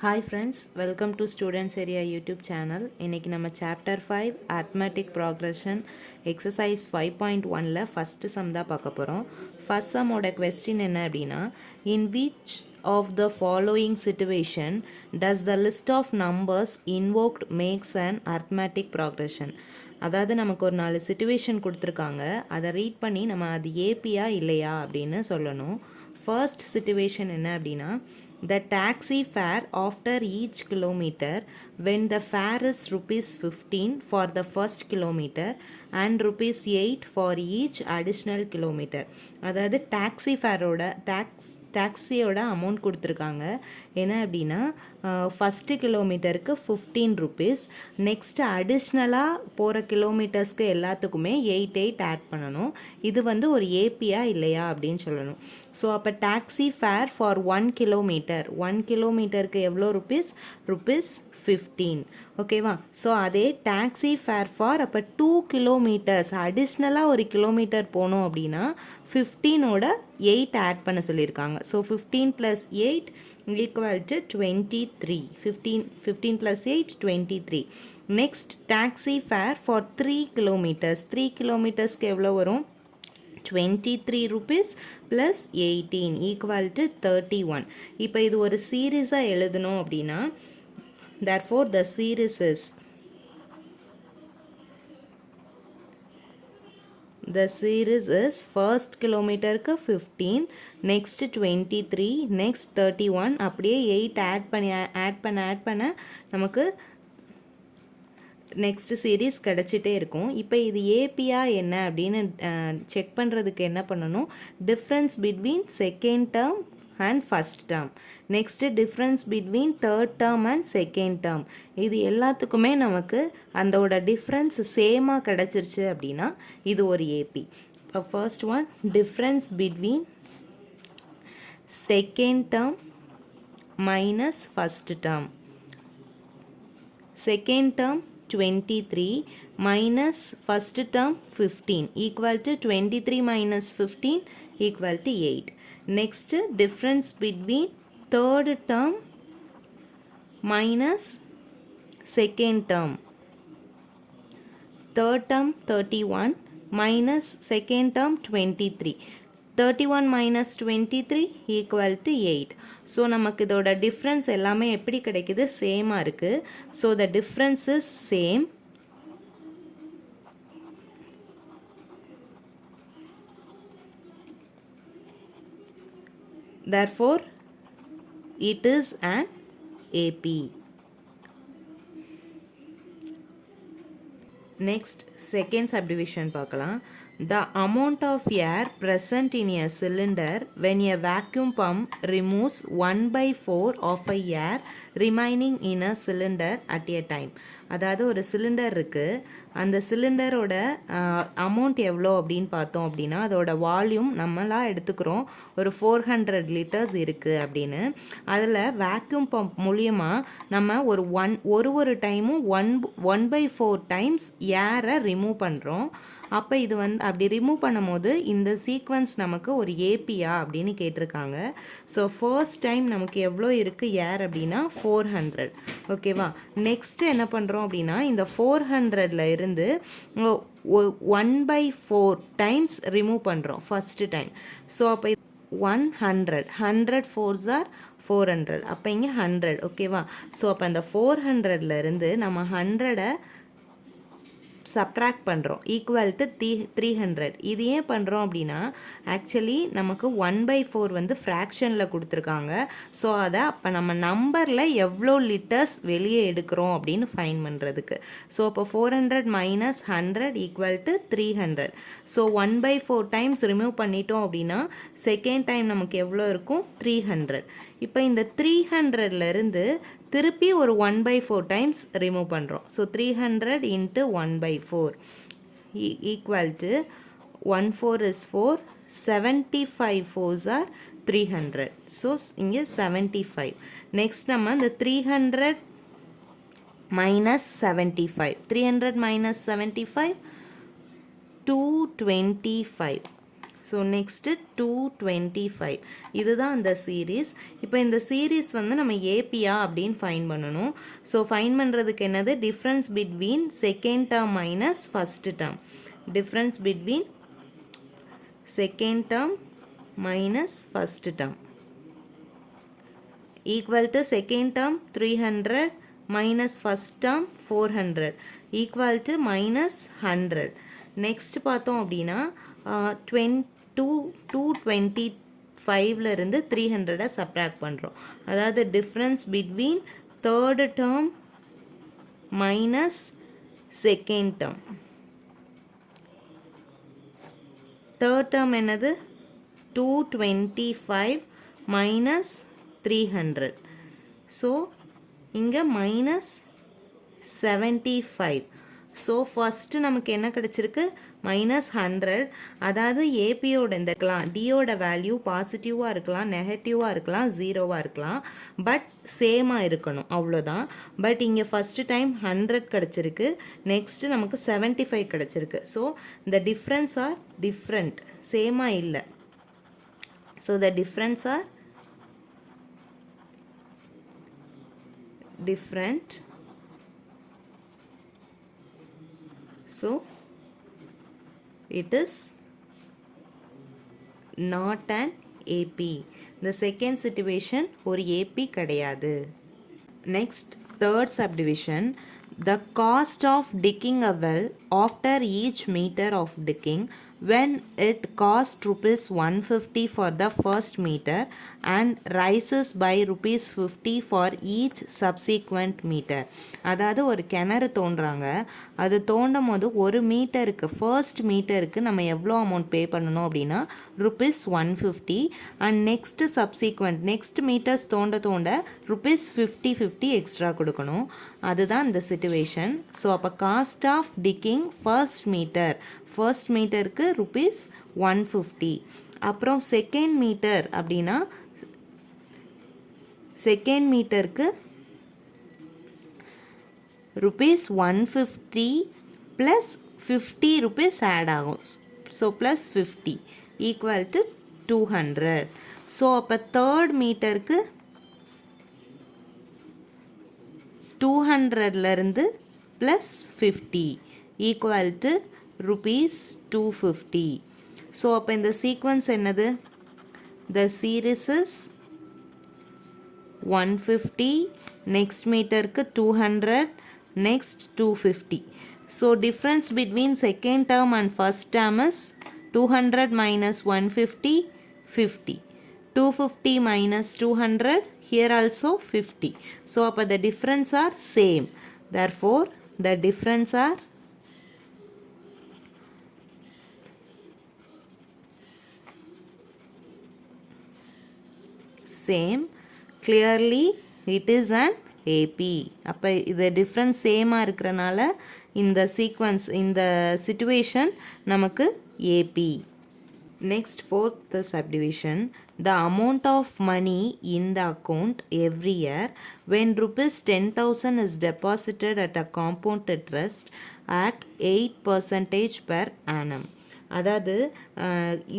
Hi friends, welcome to Students Area YouTube channel. இன்னைக்கு நம்ம chapter 5 arithmetic progression exercise 5.1ல first sum தான் பார்க்க போகிறோம். first sum ஓட question என்ன அப்படின்னா, in which of the following situation does the list of numbers invoked makes an arithmetic progression? அதாவது நமக்கு ஒரு 4 சிச்சுவேஷன் கொடுத்துருக்காங்க, அதை ரீட் பண்ணி நம்ம அது ஏபியா இல்லையா அப்படின்னு சொல்லணும். ஃபர்ஸ்ட் சிச்சுவேஷன் என்ன அப்படின்னா, the taxi fare after each kilometer when the fare is rupees 15 for the first kilometer and rupees 8 for each additional kilometer. அதாவது டாக்ஸி ஃபேரோட டாக்ஸியோட அமௌண்ட் கொடுத்துருக்காங்க. என்ன அப்படின்னா, ஃபஸ்ட்டு கிலோமீட்டருக்கு 15 ருபீஸ், நெக்ஸ்ட்டு அடிஷ்னலாக போகிற கிலோமீட்டர்ஸ்க்கு எல்லாத்துக்குமே 8 ஆட் பண்ணணும். இது வந்து ஒரு ஏபியா இல்லையா அப்படின்னு சொல்லணும். ஸோ அப்போ டாக்ஸி ஃபேர் ஃபார் 1 கிலோமீட்டர், 1 கிலோமீட்டருக்கு எவ்வளோ ருபீஸ்? ருபீஸ் 15. ஓகேவா? ஸோ அதே டாக்ஸி ஃபேர் ஃபார் அப்போ 2 கிலோமீட்டர்ஸ், அடிஷ்னலாக ஒரு கிலோமீட்டர் போகணும் அப்படின்னா 15ஓட 8 ஆட் பண்ண சொல்லியிருக்காங்க. So 15 + 8 equal to 23. 15 + 8 23. Next taxi fare for 3 kilometres, 3 கிலோமீட்டர்ஸ்க்கு எவ்வளோ வரும்? 23 rupees + 18 ஈக்குவல் டு 31. இப்போ இது ஒரு சீரீஸாக எழுதணும் அப்படின்னா, therefore the series is first கிலோமீட்டருக்கு 15, next 23, next 31, அப்படியே 8 ஆட் பண்ண நமக்கு நெக்ஸ்ட் சீரீஸ் கிடச்சிட்டே இருக்கும். இப்போ இது ஏபியா என்ன அப்படின்னு செக் பண்ணுறதுக்கு என்ன பண்ணணும்? Difference between second term and first term, next difference between third term and second term, இது எல்லாத்துக்குமே நமக்கு அதோட டிஃப்ரென்ஸ் சேமாக கிடச்சிருச்சு அப்படின்னா இது ஒரு ஏபி. இப்போ first one, difference between second term minus first term. Second term 23 minus first term 15 equal to 23 minus 15 equal to 8. Next, difference between third term minus second term. Third term 31 minus second term 23. 31 minus 23 equal to 8. So நமக்கு இதோட difference எல்லாமே எப்படி கிடைக்குது? சேமாக இருக்குது. So the difference is same. Therefore, it is an AP. Next, second subdivision பார்க்கலாம். The amount of air present in a cylinder when a vacuum pump removes 1/4 of a air remaining in a cylinder at a time. அதாவது ஒரு cylinder இருக்குது, அந்த சிலிண்டரோட amount எவ்வளோ அப்படின்னு பார்த்தோம் அப்படின்னா, அதோட வால்யூம் நம்மளாக எடுத்துக்கிறோம் ஒரு 400 லிட்டர்ஸ் இருக்குது அப்படின்னு. அதில் வேக்யூம் பம்ப் மூலியமாக நம்ம ஒரு டைமும் 1/4 டைம்ஸ் ஏரை ரிமூவ் பண்ணுறோம். அப்போ இது அப்படி ரிமூவ் பண்ணும் போது இந்த சீக்வன்ஸ் நமக்கு ஒரு ஏபியா அப்படின்னு கேட்டிருக்காங்க. ஸோ ஃபர்ஸ்ட் டைம் நமக்கு எவ்வளோ இருக்குது ஏர் அப்படின்னா 400. ஓகேவா? நெக்ஸ்ட் என்ன பண்ணுறோம் அப்படின்னா, இந்த 400ல் இருந்து 1/4 டைம்ஸ் ரிமூவ் பண்ணுறோம் ஃபஸ்ட்டு டைம். ஸோ அப்போ 100 4s are 400, அப்போ இங்கே 100. ஓகேவா? ஸோ அப்போ அந்த 400ல் இருந்து நம்ம 100 சப்ட்ராக்ட் பண்ணுறோம், ஈக்குவல் டு 300. இது ஏன் பண்ணுறோம் அப்படின்னா, ஆக்சுவலி நமக்கு 1/4 வந்து ஃப்ராக்ஷனில் கொடுத்துருக்காங்க. ஸோ அதை அப்போ நம்ம நம்பரில் எவ்வளோ லிட்டர்ஸ் வெளியே எடுக்கிறோம் அப்படின்னு ஃபைன் பண்ணுறதுக்கு. ஸோ அப்போ 400 minus 100 equal to 300. So 1/4 times remove பண்ணிட்டோம் அப்படின்னா செகண்ட் டைம் நமக்கு எவ்வளோ இருக்கும்? 300. இப்போ இந்த 300லேருந்து திருப்பி ஒரு 1/4 டைம்ஸ் ரிமூவ் பண்ணுறோம். So 300 × 1/4 equal to 1/4 is 4, 75 4s are 300. So இங்கே 75. நெக்ஸ்ட் நம்ம இந்த 300 minus 75, 300 minus 75 225. ஸோ நெக்ஸ்ட்டு 225 இதுதான் அந்த சீரீஸ். இப்போ இந்த சீரீஸ் வந்து நம்ம ஏபியா அப்படின்னு ஃபைன் பண்ணணும். ஸோ ஃபைன் பண்ணுறதுக்கு என்னது, difference between second term minus first term. Difference between second term minus first term equal to second term 300 minus first term 400 equal to minus 100. next பார்த்தோம் அப்படின்னா 225 இருந்து 300 subtract பண்ணுறோம். அதாவது difference between third term minus second term. third term என்னது 225 minus 300. So இங்கே minus 75. So first நமக்கு என்ன கிடச்சிருக்கு, -100. அதாவது ஏபியோட இந்த டியோட வேல்யூ பாசிட்டிவாக இருக்கலாம், நெகட்டிவாக இருக்கலாம், ஜீரோவாக இருக்கலாம், பட் சேமாக இருக்கணும், அவ்வளோதான். பட் இங்கே ஃபஸ்ட்டு டைம் 100 கிடச்சிருக்கு, நெக்ஸ்ட்டு நமக்கு 75 கிடச்சிருக்கு. ஸோ இந்த டிஃப்ரென்ஸ் ஆர் டிஃப்ரெண்ட், சேமாக இல்லை. So the difference are different. So it is not an AP. The second situation ஒரு AP கிடையாது. Next, third subdivision. The cost of digging a well after each meter of digging when it cost rupees 150 for the first meter and rises by rupees 50 for each subsequent meter. அதாவது ஒரு கிணறு தோன்றாங்க, அது தோண்டும் போது ஒரு மீட்டருக்கு first மீட்டருக்கு நம்ம எவ்வளோ அமௌண்ட் பே பண்ணணும் அப்படின்னா rupees 150 and next subsequent next metres தோண்ட rupees 50 எக்ஸ்ட்ரா கொடுக்கணும். அதுதான் இந்த சிச்சுவேஷன். ஸோ அப்போ காஸ்ட் ஆஃப் டிக்கிங் ஃபர்ஸ்ட் மீட்டருக்கு rupees 150. அப்புறம் செகண்ட் மீட்டர் அப்படின்னா செகண்ட் மீட்டருக்கு rupees 150 ப்ளஸ் 50 rupees ஆட் ஆகும். So plus 50 equal to 200. So அப்போ தேர்ட் மீட்டருக்கு 200லேருந்து plus 50 equal to rupees 250. So அப்போ இந்த சீக்வன்ஸ் என்னது, the series is 150, next மீட்டருக்கு 200, next 250. So difference between second term and first term is 200 minus 150, 50. 250 minus 200, here also 50. So அப்போ the difference are same. Therefore the difference are same. Clearly it is an AP. அப்போ இது difference சேமாக இருக்கிறனால இந்த sequence இந்த situation நமக்கு AP. Next, fourth subdivision. The amount of money in the account every year when rupees 10,000 is deposited at a compound interest at 8% per annum. அதாவது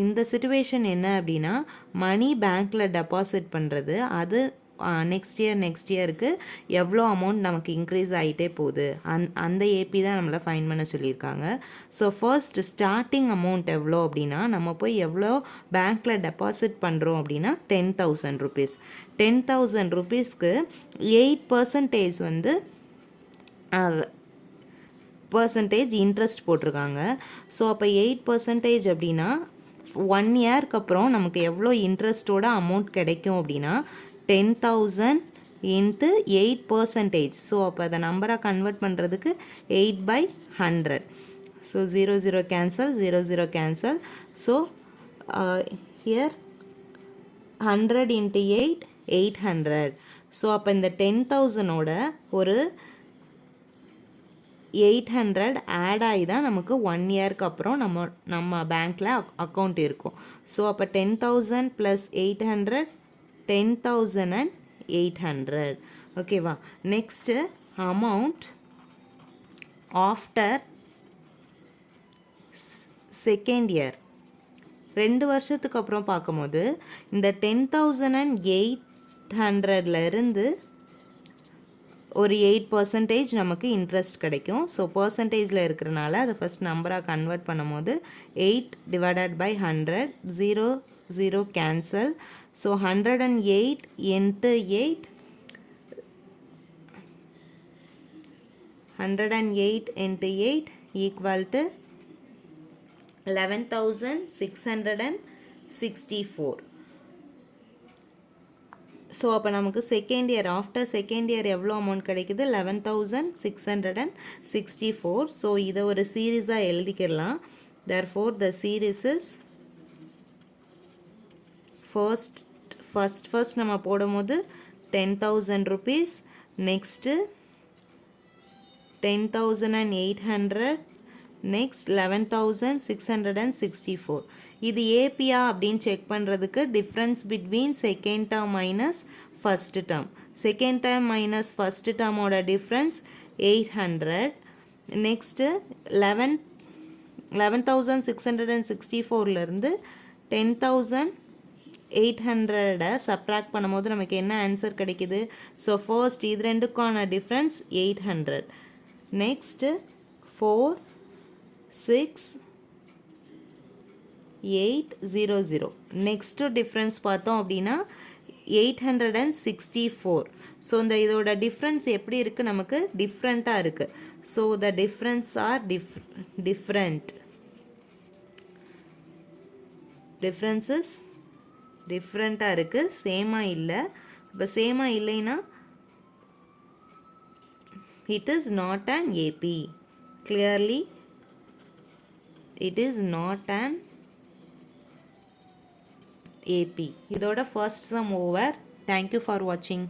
இந்த situation என்ன அப்படின்னா, மணி பேங்க்கில் டெபாசிட் பண்ணுறது, அது நெக்ஸ்ட் இயருக்கு எவ்வளோ அமௌண்ட் நமக்கு இன்க்ரீஸ் ஆகிட்டே போகுது, அந்த ஏபி தான் நம்மளை ஃபைன் பண்ண சொல்லியிருக்காங்க. ஸோ ஃபர்ஸ்ட் ஸ்டார்டிங் அமௌண்ட் எவ்வளோ அப்படின்னா, நம்ம போய் எவ்வளோ பேங்க்கில் டெபாசிட் பண்ணுறோம் அப்படின்னா 10,000 rupees. 10,000 rupeesக்கு 8% வந்து பர்சன்டேஜ் இன்ட்ரெஸ்ட் போட்டிருக்காங்க. ஸோ அப்போ 8% அப்படின்னா 1 இயர்க்கு அப்புறம் நமக்கு எவ்வளோ இன்ட்ரெஸ்ட்டோட அமௌண்ட் கிடைக்கும் அப்படின்னா 10,000 இன்ட்டு 8%. ஸோ அப்போ அதை நம்பராக கன்வெர்ட் பண்ணுறதுக்கு 8/100. So 0 cancel, 0 cancel. So here 100 into 8, 800. So அப்போ இந்த 10,000ஓட ஒரு 800 ஆட் ஆகி தான் நமக்கு 1 இயர்க்கு அப்புறம் நம்ம பேங்க்கில் அக்கௌண்ட் இருக்கும். ஸோ அப்போ 10,000 + 800, 10,800. ஓகேவா. Next amount after second year 2 வருஷத்துக்கு அப்புறம் பார்க்கும்போது இந்த 10,800 இருந்து ஒரு 8% நமக்கு இன்ட்ரெஸ்ட் கிடைக்கும். ஸோ பர்சன்டேஜில் இருக்கிறனால அதை ஃபஸ்ட் நம்பராக கன்வெர்ட் பண்ணும்போது 8 divided by 100, 0 0 cancel. So 108 into 8, 108 into 8 equal to 11,664. So அப்போ நமக்கு second year after second year எவ்வளோ அமௌண்ட் கிடைக்குது? 11,664. ஸோ இதை ஒரு சீரீஸாக எழுதிக்கிடலாம். therefore the series is first நம்ம போடும்போது 10,000 rupees, நெக்ஸ்ட்டு 10,800, நெக்ஸ்ட் 11,664. இது ஏபியா அப்படின்னு செக் பண்ணுறதுக்கு difference between second term minus first term. Second term minus first டேர்மோட டிஃப்ரென்ஸ் 800. நெக்ஸ்ட்டு 11,664லேருந்து 10,800 சப்ராக்ட் பண்ணும்போது நமக்கு என்ன ஆன்சர் கிடைக்குது? ஸோ ஃபர்ஸ்ட் இது ரெண்டுக்கான டிஃப்ரென்ஸ் 800. நெக்ஸ்ட்டு 4 6 800. நெக்ஸ்ட்டு டிஃப்ரென்ஸ் பார்த்தோம் அப்படின்னா 864. ஸோ இந்த இதோட டிஃப்ரென்ஸ் எப்படி இருக்குது? நமக்கு டிஃப்ரெண்ட்டாக இருக்குது. So the difference are different. Differences டிஃப்ரெண்ட்டாக இருக்குது, சேமாக இல்லை. இப்போ சேமாக இல்லைன்னா it is not an AP. Clearly it is not an AP. இதோட first sum over. Thank you for watching.